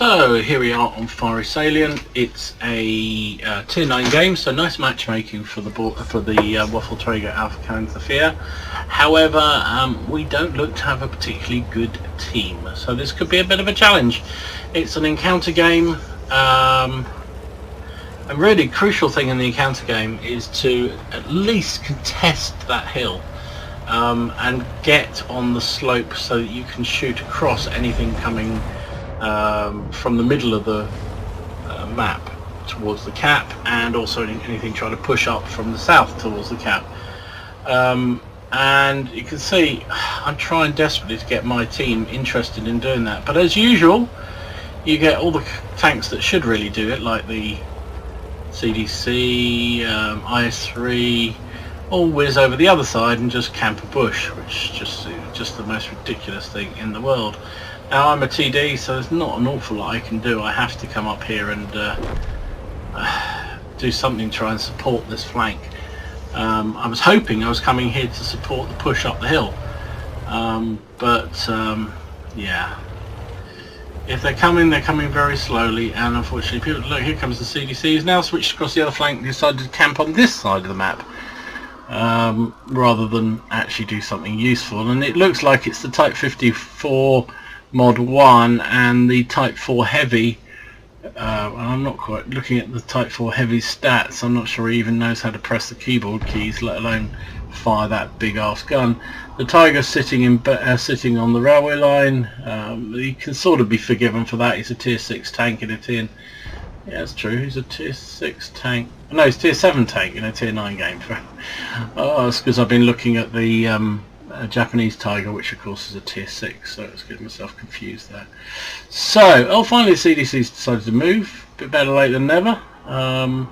So here we are on Fiery Salient. It's a tier 9 game, so nice matchmaking for the Waffentrager Auf PzIV. However, we don't look to have a particularly good team, so this could be a bit of a challenge. It's an encounter game. A really crucial thing in the encounter game is to at least contest that hill and get on the slope so that you can shoot across anything coming from the middle of the map towards the cap, and also anything trying to push up from the south towards the cap. And you can see I'm trying desperately to get my team interested in doing that, but as usual you get all the tanks that should really do it, like the CDC, IS-3, all whiz over the other side and just camp a bush, which is just the most ridiculous thing in the world. Now I'm a TD, so there's not an awful lot I can do. I have to come up here and do something to try and support this flank. I was hoping I was coming here to support the push up the hill, yeah, if they're coming very slowly, and unfortunately people, look, here comes the CDC. He's now switched across the other flank and decided to camp on this side of the map rather than actually do something useful. And it looks like it's the Type 54 Mod 1 and the Type 4 Heavy. I'm not quite looking at the Type 4 Heavy stats. I'm not sure he even knows how to press the keyboard keys, let alone fire that big ass gun. The Tiger's sitting on the railway line. He can sort of be forgiven for that. He's a tier 6 tank in a tier... Yeah, that's true. He's a tier 6 tank. No, he's tier 7 tank in a tier 9 game. Oh, it's because I've been looking at the Japanese Tiger, which of course is a tier 6, so it's getting myself confused there. So, finally the CDC's decided to move. A bit better late than never. And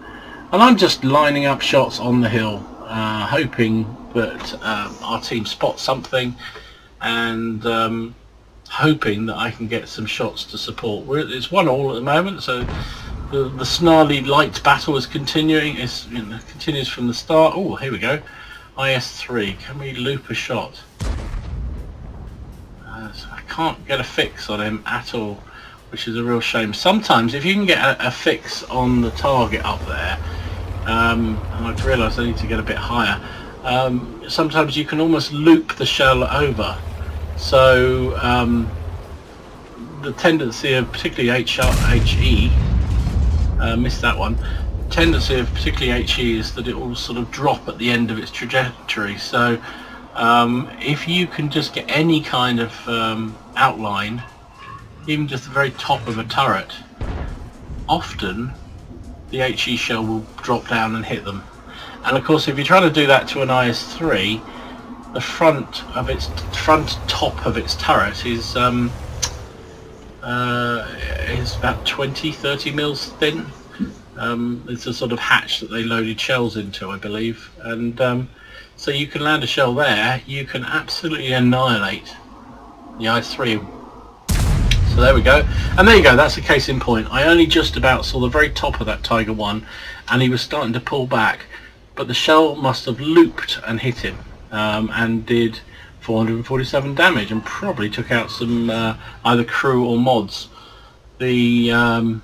I'm just lining up shots on the hill, hoping that our team spots something, and hoping that I can get some shots to support. It's 1-1 at the moment, so the snarly light battle is continuing. It continues from the start. Oh, here we go. IS-3, can we loop a shot? I can't get a fix on him at all, which is a real shame. Sometimes if you can get a fix on the target up there, and I've realised I need to get a bit higher, sometimes you can almost loop the shell over. So the tendency of particularly HE, missed that one, tendency of particularly HE is that it will sort of drop at the end of its trajectory. So if you can just get any kind of outline, even just the very top of a turret, often the HE shell will drop down and hit them. And of course if you're trying to do that to an IS-3, the front top of its turret is about 20-30 mils thin. It's a sort of hatch that they loaded shells into, I believe, and so you can land a shell there, you can absolutely annihilate the IS-3. So there we go, and there you go, that's a case in point. I only just about saw the very top of that Tiger 1, and he was starting to pull back, but the shell must have looped and hit him, and did 447 damage, and probably took out some either crew or mods. The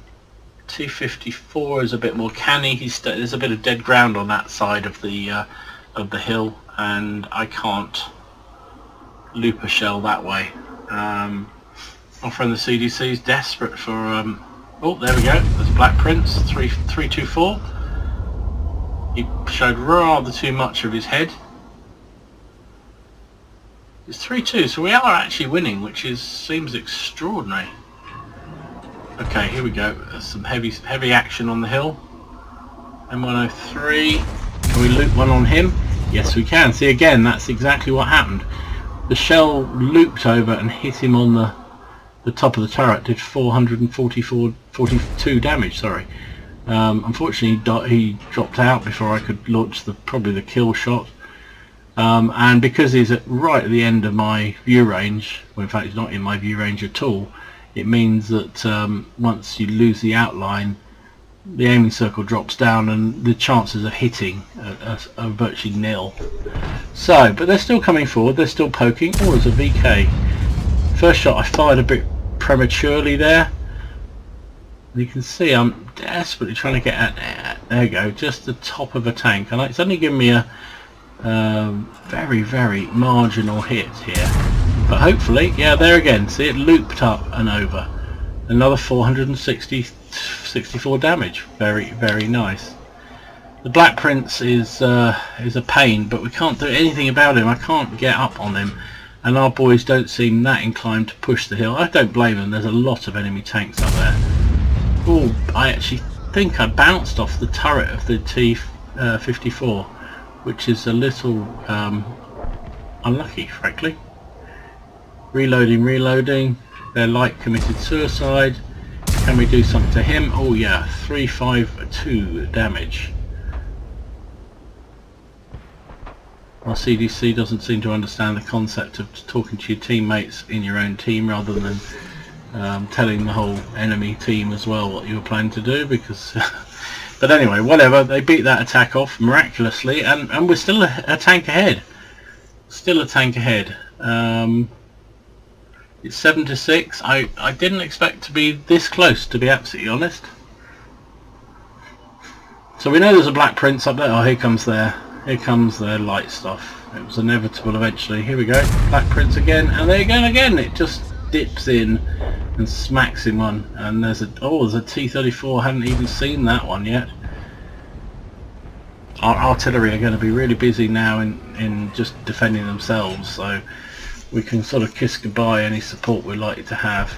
T-54 is a bit more canny. There's a bit of dead ground on that side of the hill, and I can't loop a shell that way. My friend the CDC is desperate for oh, there we go, there's Black Prince 324. He showed rather too much of his head. It's 3-2, so we are actually winning, which seems extraordinary. Okay, here we go. There's some heavy action on the hill. M103. Can we loop one on him? Yes, we can. See, again, that's exactly what happened. The shell looped over and hit him on the top of the turret. Did 442 damage. Sorry. Unfortunately, he dropped out before I could launch probably the kill shot. And because he's right at the end of my view range, well, in fact he's not in my view range at all, it means that once you lose the outline, the aiming circle drops down and the chances of hitting are virtually nil. So, but they're still coming forward, they're still poking. Oh, there's a VK. First shot I fired a bit prematurely there. You can see I'm desperately trying to get at, there you go, just the top of a tank, and it's only given me a very, very marginal hit here. But hopefully, yeah, there again, see it looped up and over. Another 464 damage. Very, very nice. The Black Prince is a pain, but we can't do anything about him. I can't get up on him, and our boys don't seem that inclined to push the hill. I don't blame them. There's a lot of enemy tanks up there. Oh, I actually think I bounced off the turret of the T-54, which is a little unlucky, frankly. Reloading. Their light committed suicide. Can we do something to him? Oh yeah, 352 damage. Our CDC doesn't seem to understand the concept of talking to your teammates in your own team rather than telling the whole enemy team as well what you were planning to do, because but anyway, whatever, they beat that attack off miraculously, and we're still a tank ahead. It's 7-6. I didn't expect to be this close, to be absolutely honest. So we know there's a Black Prince up there. Oh, here comes their light stuff. It was inevitable eventually. Here we go, Black Prince again, and there you go again. It just dips in and smacks him one. And there's a T-34. Haven't even seen that one yet. Our artillery are going to be really busy now in just defending themselves, so we can sort of kiss goodbye any support we're likely to have.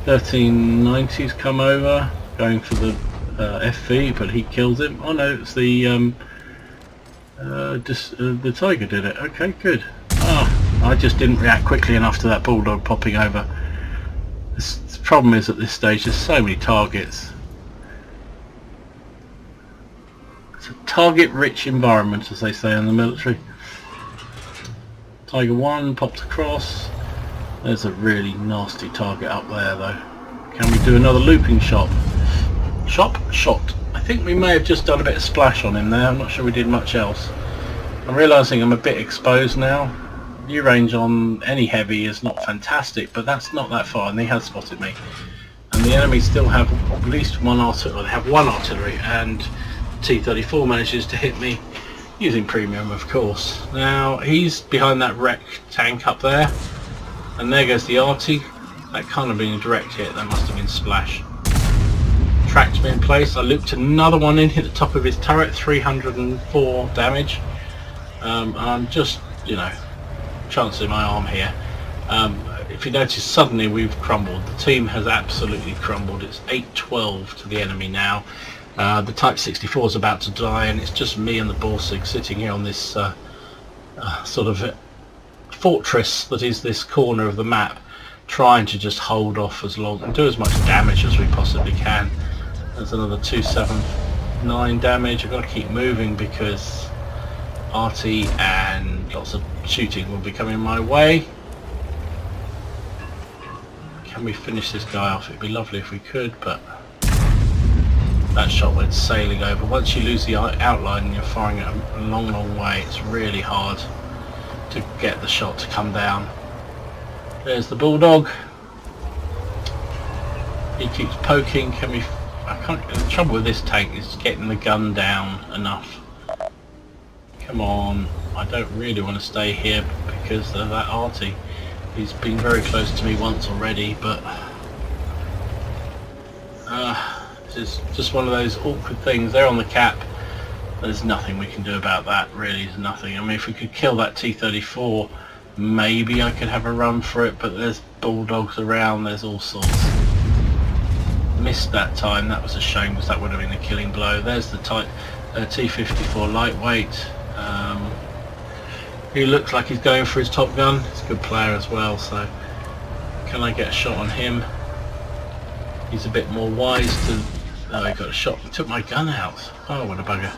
1390's come over, going for the FV, but he kills him. Oh no, it's the Tiger did it. Okay, good. Oh, I just didn't react quickly enough to that Bulldog popping over. The problem is at this stage there's so many targets. It's a target-rich environment, as they say in the military. Tiger 1 pops across. There's a really nasty target up there though. Can we do another looping shot? Shot. I think we may have just done a bit of splash on him there. I'm not sure we did much else. I'm realising I'm a bit exposed now. View range on any heavy is not fantastic, but that's not that far, and he has spotted me. And the enemy still have at least one artillery. They have one artillery, and T-34 manages to hit me. Using premium, of course. Now he's behind that wreck tank up there, and there goes the arty. That can't have been a direct hit, that must have been splash. Tracked me in place. I looped another one in, hit the top of his turret, 304 damage. I'm just, you know, chancing my arm here. If you notice, suddenly we've crumbled. The team has absolutely crumbled. It's 8-12 to the enemy now. The Type 64 is about to die, and it's just me and the Borsig sitting here on this sort of fortress that is this corner of the map, trying to just hold off as long and do as much damage as we possibly can. There's another 279 damage. I've got to keep moving because RT and lots of shooting will be coming my way. Can we finish this guy off? It'd be lovely if we could, but that shot went sailing over. Once you lose the outline and you're firing it a long way, it's really hard to get the shot to come down. There's the Bulldog. He keeps poking. Can we? I can't. The trouble with this tank is getting the gun down enough. Come on. I don't really want to stay here because of that arty. He's been very close to me once already, but it's just one of those awkward things. They're on the cap. There's nothing we can do about that, really. There's nothing. I mean, if we could kill that T-34, maybe I could have a run for it, but there's Bulldogs around, there's all sorts. Missed that time, that was a shame, because that would have been a killing blow. There's the Type T-54 lightweight. He looks like he's going for his top gun. He's a good player as well, so can I get a shot on him? He's a bit more wise to... Oh, he got a shot. He took my gun out. Oh, what a bugger.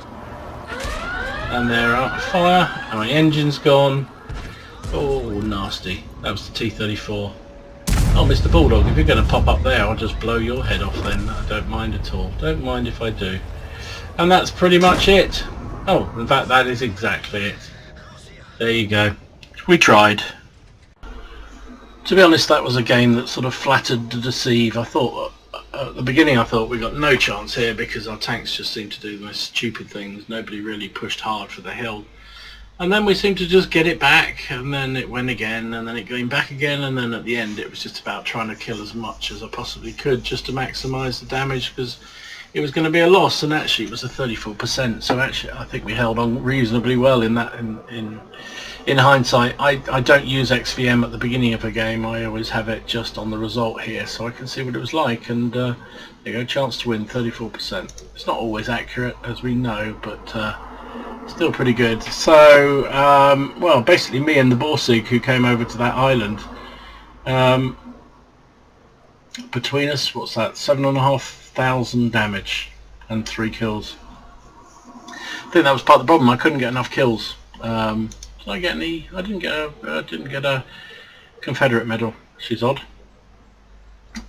And they're out of fire, and my engine's gone. Oh, nasty. That was the T-34. Oh, Mr. Bulldog, if you're going to pop up there, I'll just blow your head off then. I don't mind at all. Don't mind if I do. And that's pretty much it. Oh, in fact, that is exactly it. There you go. We tried. To be honest, that was a game that sort of flattered to deceive. I thought at the beginning I thought we got no chance here because our tanks just seemed to do the most stupid things. Nobody really pushed hard for the hill. And then we seemed to just get it back, and then it went again, and then it came back again, and then at the end it was just about trying to kill as much as I possibly could just to maximise the damage, because it was going to be a loss, and actually it was a 34%. So actually I think we held on reasonably well in that. In hindsight, I don't use XVM at the beginning of a game. I always have it just on the result here, so I can see what it was like. And there you go, chance to win, 34%. It's not always accurate, as we know, but still pretty good. So, well, basically me and the Borsig who came over to that island, between us, what's that, 7,500 damage and 3 kills. I think that was part of the problem. I couldn't get enough kills. Did I get any? I didn't get a Confederate medal, which is odd.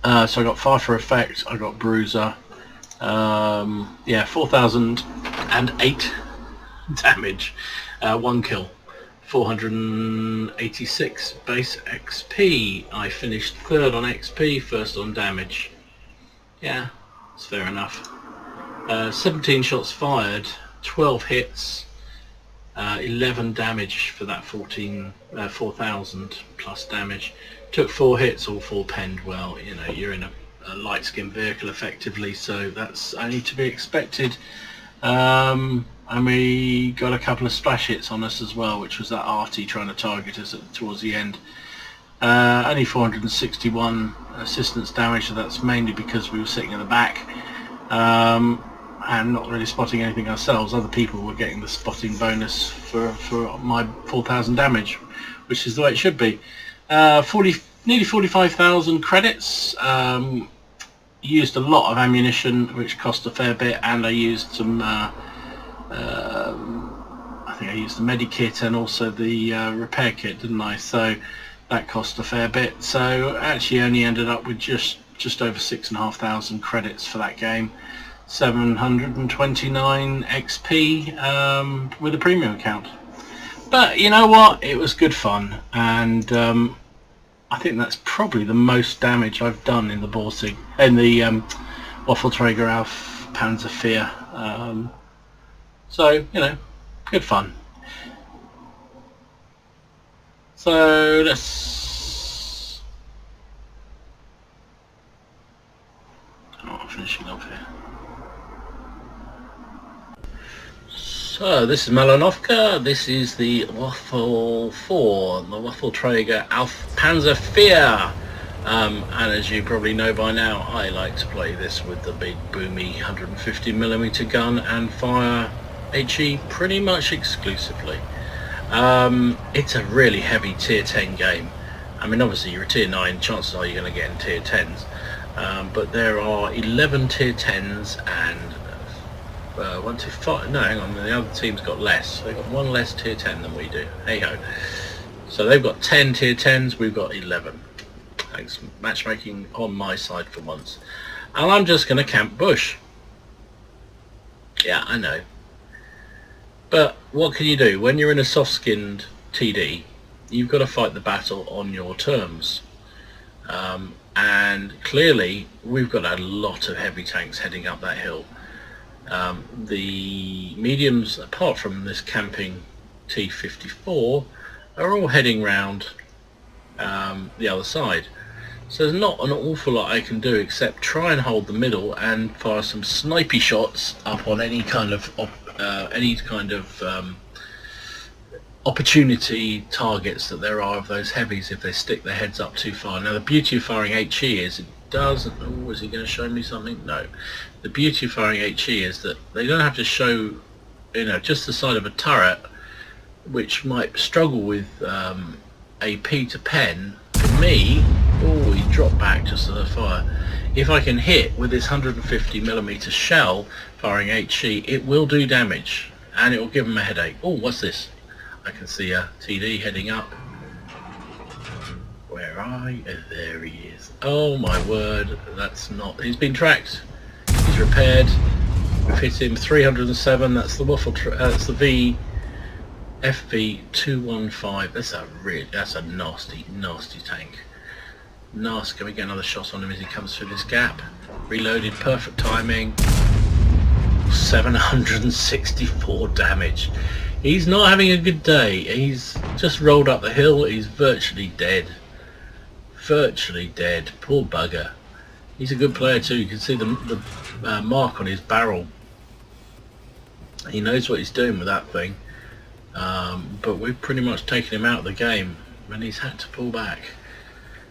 So I got 5 for effect. I got bruiser. Yeah, 4,008 damage, 1 kill, 486 base XP. I finished 3rd on XP, 1st on damage. Yeah, that's fair enough. 17 shots fired, 12 hits, 11 damage for that 4,000 plus damage. Took 4 hits, all 4 penned. Well, you know, you're in a light skin vehicle effectively, so that's only to be expected. And we got a couple of splash hits on us as well, which was that arty trying to target us towards the end. Only 461 assistance damage, so that's mainly because we were sitting in the back and not really spotting anything ourselves. Other people were getting the spotting bonus for my 4,000 damage, which is the way it should be. Nearly 45,000 credits. Used a lot of ammunition, which cost a fair bit, and I used some I think I used the medikit and also the repair kit, didn't I? So that cost a fair bit. So actually only ended up with just over 6,500 credits for that game. 729 XP with a premium account. But you know what? It was good fun, and I think that's probably the most damage I've done in the Borsig, in the Waffentrager Auf PzIV. So, you know, good fun. So let's... finishing off here. So this is Melanovka. This is the Waffle 4, the Waffentrager Auf PzIV. And as you probably know by now, I like to play this with the big boomy 150mm gun and fire HE pretty much exclusively. It's a really heavy tier 10 game. I mean, obviously you're a tier 9, chances are you're going to get in tier 10s. But there are 11 tier 10s and 1, 2, 5. No, hang on, the other team's got less. They've got 1 less tier 10 than we do. Hey ho. So they've got 10 tier 10s, we've got 11. Thanks, matchmaking on my side for once. And I'm just going to camp bush. Yeah, I know. But what can you do? When you're in a soft-skinned TD, you've got to fight the battle on your terms. And clearly, we've got a lot of heavy tanks heading up that hill. The mediums, apart from this camping T-54, are all heading round the other side. So there's not an awful lot I can do except try and hold the middle and fire some snipey shots up on any kind of opportunity targets that there are of those heavies if they stick their heads up too far. Now the beauty of firing HE is it doesn't... Oh, is he going to show me something? No. The beauty of firing HE is that they don't have to show, you know, just the side of a turret, which might struggle with AP to pen. For me, oh, he dropped back just as I fire. If I can hit with this 150mm shell firing HE, it will do damage and it will give him a headache. Oh, what's this? I can see a TD heading up. Where are you? Oh, there he is. Oh my word, that's not... He's been tracked. He's repaired. We've hit him 307. That's the that's the FV215. That's a nasty tank. Nice. Can we get another shot on him as he comes through this gap? Reloaded, perfect timing. 764 damage. He's not having a good day. He's just rolled up the hill. He's virtually dead. Virtually dead. Poor bugger. He's a good player too. You can see the mark on his barrel. He knows what he's doing with that thing. But we've pretty much taken him out of the game and he's had to pull back.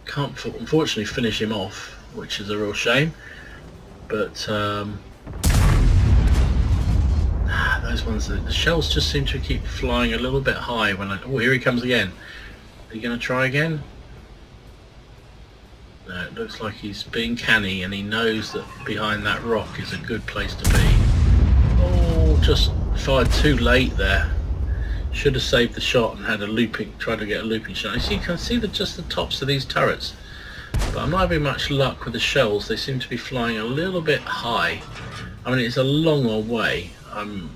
Can't unfortunately finish him off, which is a real shame. But those ones, the shells just seem to keep flying a little bit high when I... Oh, here he comes again. Are you going to try again? No, it looks like he's being canny and he knows that behind that rock is a good place to be. Oh, just fired too late there. Should have saved the shot and had a looping, tried to get a looping shot. You see, you can see just the tops of these turrets. But I'm not having much luck with the shells. They seem to be flying a little bit high. I mean, it's a long way. I'm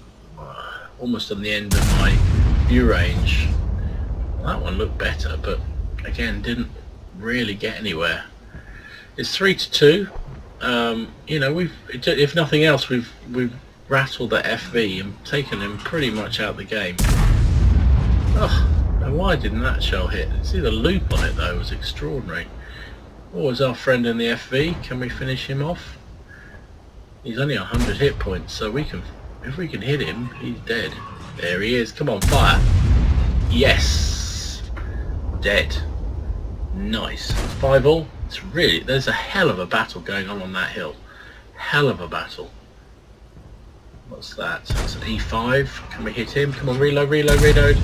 almost on the end of my view range. That one looked better, but again, didn't really get anywhere. It's 3-2. You know, if nothing else, we've rattled that FV and taken him pretty much out of the game. Oh, now why didn't that shell hit? See, the loop on it though was extraordinary. Oh, is our friend in the FV? Can we finish him off? He's only 100 hit points, so we can, if we can hit him, he's dead. There he is. Come on, fire! Yes, dead. Nice. 5-all. It's really, there's a hell of a battle going on that hill. Hell of a battle. What's that? That's an E5. Can we hit him? Come on, reload, reload, reload.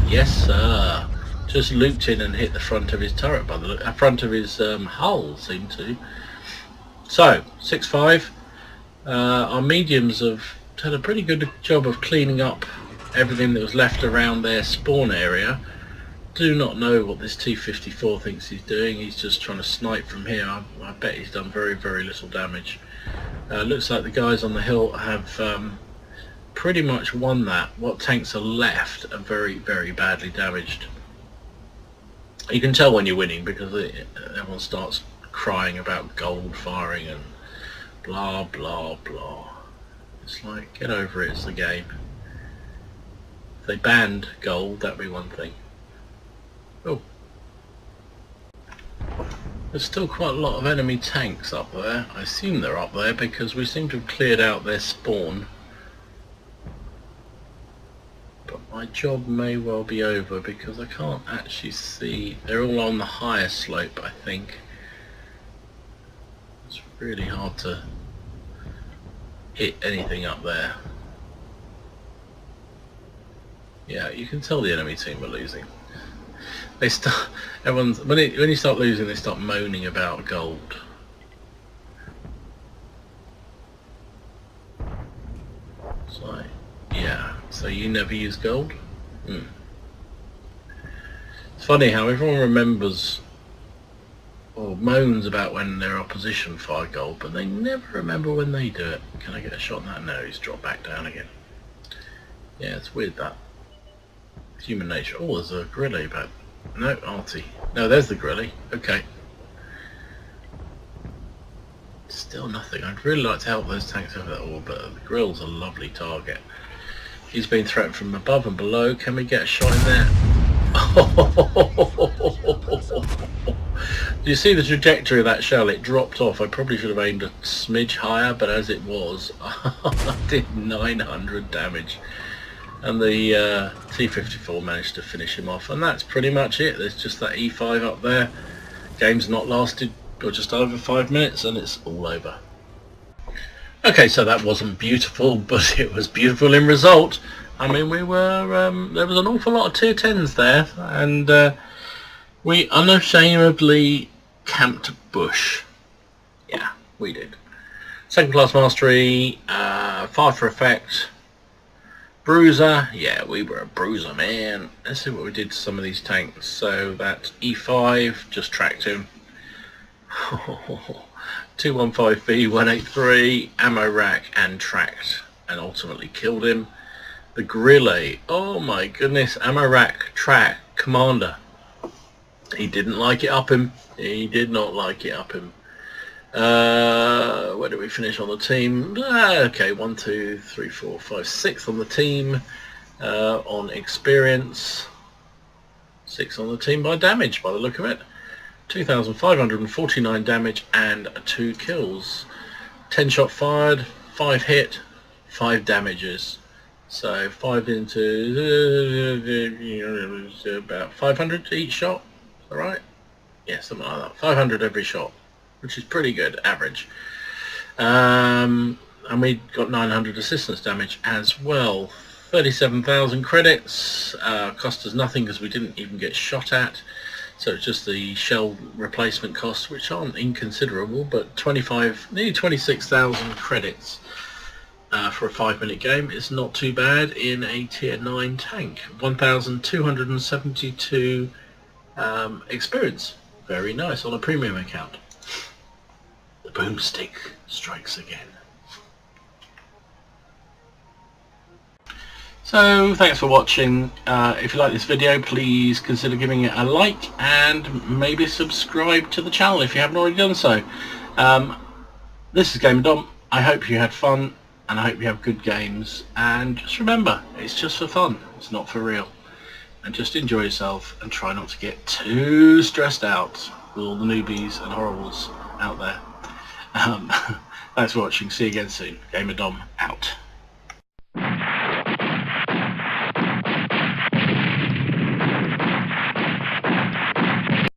Yes, sir. Just looped in and hit the front of his turret by the front of his hull, seemed to. So 6-5. Our mediums have done a pretty good job of cleaning up everything that was left around their spawn area. Do not know what this T-54 thinks he's doing. He's just trying to snipe from here. I bet he's done very, very little damage. Looks like the guys on the hill have pretty much won that. What tanks are left are very, very badly damaged. You can tell when you're winning because everyone starts crying about gold firing and blah blah blah. It's like, get over it, it's the game. If they banned gold, that'd be one thing. Oh, there's still quite a lot of enemy tanks up there. I assume they're up there because we seem to have cleared out their spawn. But my job may well be over because I can't actually see. They're all on the higher slope, I think. It's really hard to hit anything up there. Yeah, you can tell the enemy team are losing. They start. Everyone's when you start losing, they start moaning about gold. It's like, yeah. So you never use gold? It's funny how everyone remembers or moans about when their opposition fire gold, but they never remember when they do it. Can I get a shot on that? No, he's dropped back down again. Yeah, it's weird that. Human nature. Oh, there's a grilly back. No, arty. No, there's the grilly. Okay. Still nothing. I'd really like to help those tanks over that wall, but the grill's a lovely target. He's been threatened from above and below. Can we get a shot in there? Do you see the trajectory of that shell? It dropped off. I probably should have aimed a smidge higher, but as it was, I did 900 damage. And the T-54 managed to finish him off. And that's pretty much it. There's just that E5 up there. Game's not lasted or just over 5 minutes and it's all over. Okay, so that wasn't beautiful, but it was beautiful in result. I mean, we were, there was an awful lot of tier 10s there, and we unashamedly camped bush. Yeah, we did. Second class mastery, 5 for effect, bruiser. Yeah, we were a bruiser, man. Let's see what we did to some of these tanks. So that E5 just tracked him. 215B, 183, ammo rack and tracked and ultimately killed him. The Grillet, oh my goodness, ammo rack, track, commander. He didn't like it up him. He did not like it up him. Where did we finish on the team? Okay, 1, 2, 3, 4, 5, 6th on the team on experience. 6 on the team by damage, by the look of it. 2,549 damage and 2 kills. 10 shot fired, 5 hit, 5 damages. So 5 into about 500 each shot. Is that right? Yeah, something like that. 500 every shot, which is pretty good, average. And we got 900 assistance damage as well. 37,000 credits. Cost us nothing because we didn't even get shot at. So it's just the shell replacement costs, which aren't inconsiderable, but nearly 26,000 credits for a 5-minute game is not too bad in a tier 9 tank. 1,272 experience. Very nice on a premium account. The boomstick strikes again. So thanks for watching. If you like this video, please consider giving it a like and maybe subscribe to the channel if you haven't already done so. This is Gamer Dom. I hope you had fun and I hope you have good games, and just remember, it's just for fun, it's not for real, and just enjoy yourself and try not to get too stressed out with all the newbies and horribles out there. Thanks for watching. See you again soon. Gamer Dom out.